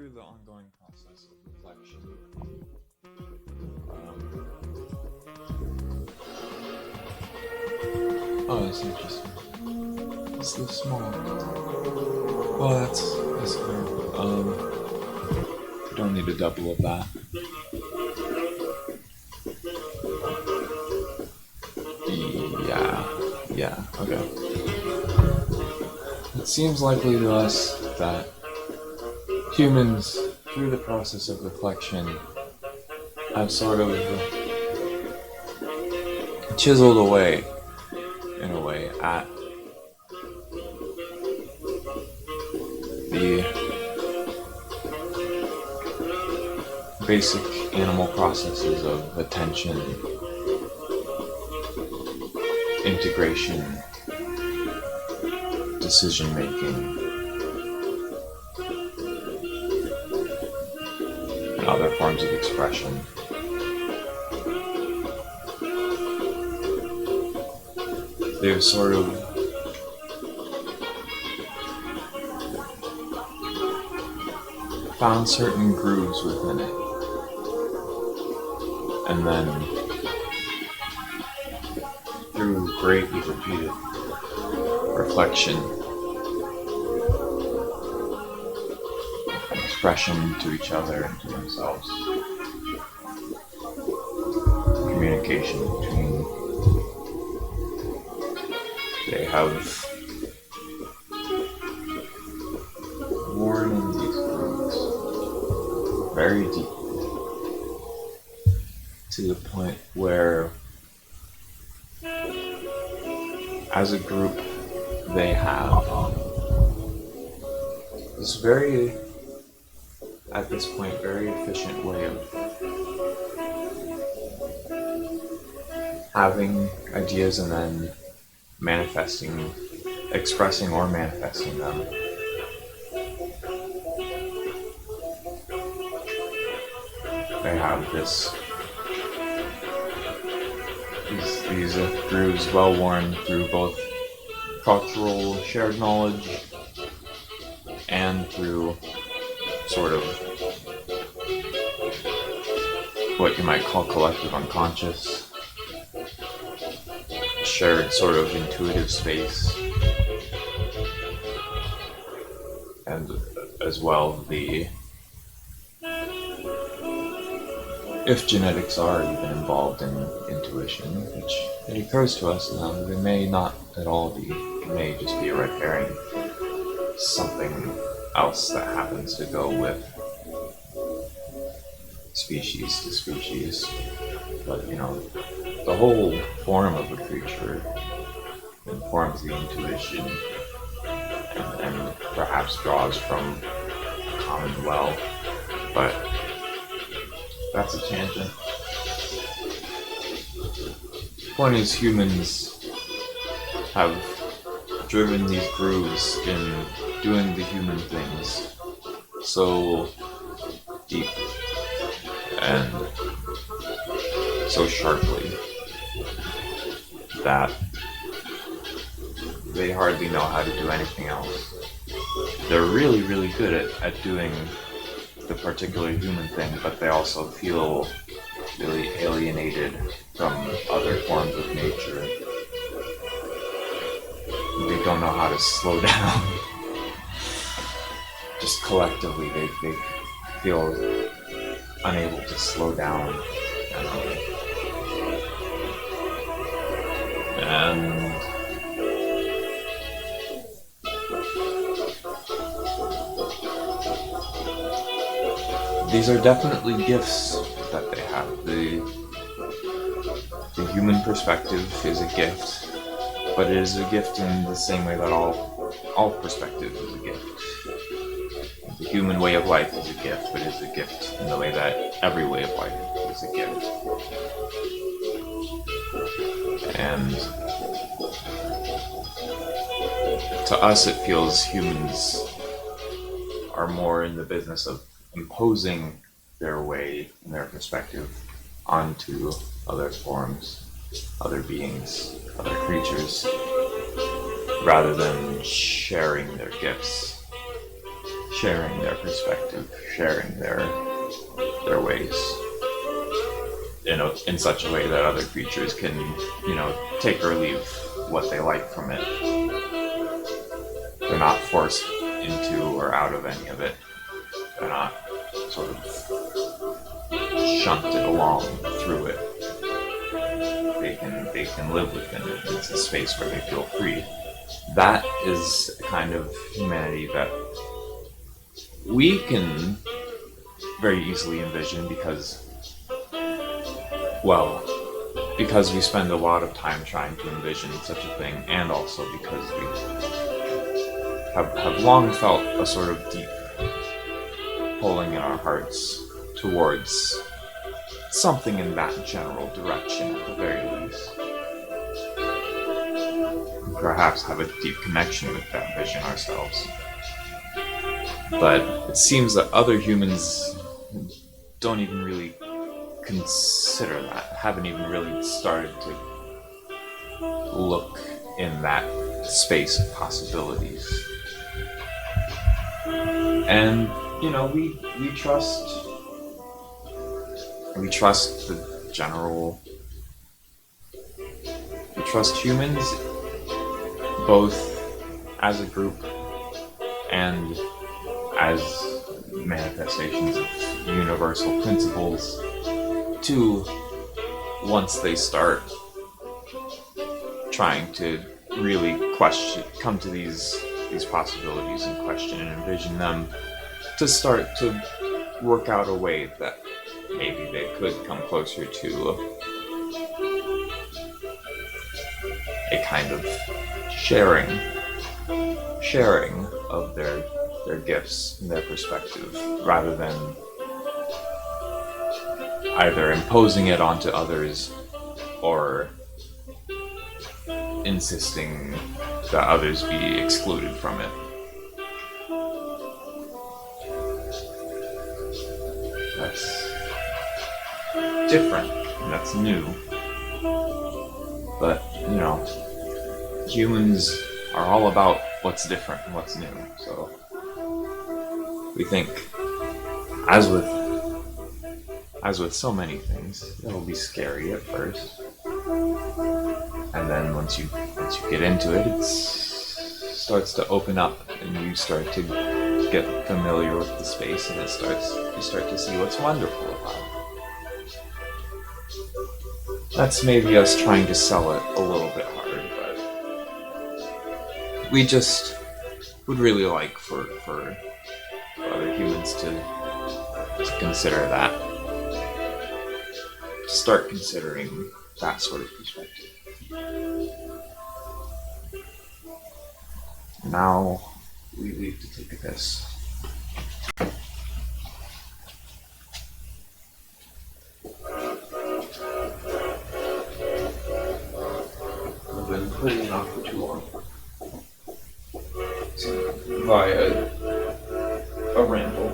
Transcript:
through the ongoing process of reflection. Oh, that's interesting. It's this small. Well, that's fair. You don't need a double of that. Yeah, okay. It seems likely to us that humans, through the process of reflection, have sort of chiseled away, in a way, at the basic animal processes of attention, integration, decision making, and other forms of expression. They've sort of found certain grooves within it, and then through greatly repeated reflection, expression to each other and to themselves, communication between, they have worn in these grooves very deep to the point where, as a group, they have this very, at this point, very efficient way of having ideas and then manifesting, expressing or manifesting them. They have these grooves well worn through both cultural shared knowledge and through sort of what you might call collective unconscious, shared sort of intuitive space, and as well if genetics are even involved in intuition, which it occurs to us now, they may not at all be, it may just be a red herring, something else that happens to go with species to species. But the whole form of a creature informs the intuition and perhaps draws from a common well, but that's a tangent. Point is, humans have driven these grooves in doing the human things so deep and so sharply that they hardly know how to do anything else. They're really, really good at doing the particular human thing, but they also feel really alienated from other forms of nature. They don't know how to slow down. Just collectively, they feel unable to slow down. And these are definitely gifts that they have. The human perspective is a gift, but it is a gift in the same way that all perspective is a gift. The human way of life is a gift, but it is a gift in the way that every way of life is a gift. And to us, it feels humans are more in the business of imposing their way and their perspective onto other forms, other beings, other creatures, rather than sharing their gifts, sharing their perspective, sharing their ways in such a way that other creatures can, take or leave what they like from it. They're not forced into or out of any of it. They're not sort of shunted along through it. They can live within it. It's a space where they feel free. That is a kind of humanity that we can very easily envision because we spend a lot of time trying to envision such a thing, and also because we have long felt a sort of deep pulling in our hearts towards something in that general direction at the very least. Perhaps have a deep connection with that vision ourselves. But it seems that other humans don't even really consider that, haven't even really started to look in that space of possibilities. And, we trust the general, we trust humans both as a group and as manifestations of universal principles to, once they start trying to really come to these possibilities and question and envision them, to start to work out a way that maybe they could come closer to a kind of sharing of their gifts and their perspective, rather than either imposing it onto others or insisting that others be excluded from it. That's different, and that's new. But, humans are all about what's different and what's new. So we think, as with so many things, it'll be scary at first. And then once you get into it, it starts to open up, and you start to get familiar with the space, and you start to see what's wonderful about it. That's maybe us trying to sell it a little bit hard, but we just would really like for other humans to consider that, to start considering that sort of perspective. Now we leave to take a piss. I've been putting it off for too long. Via a ramble.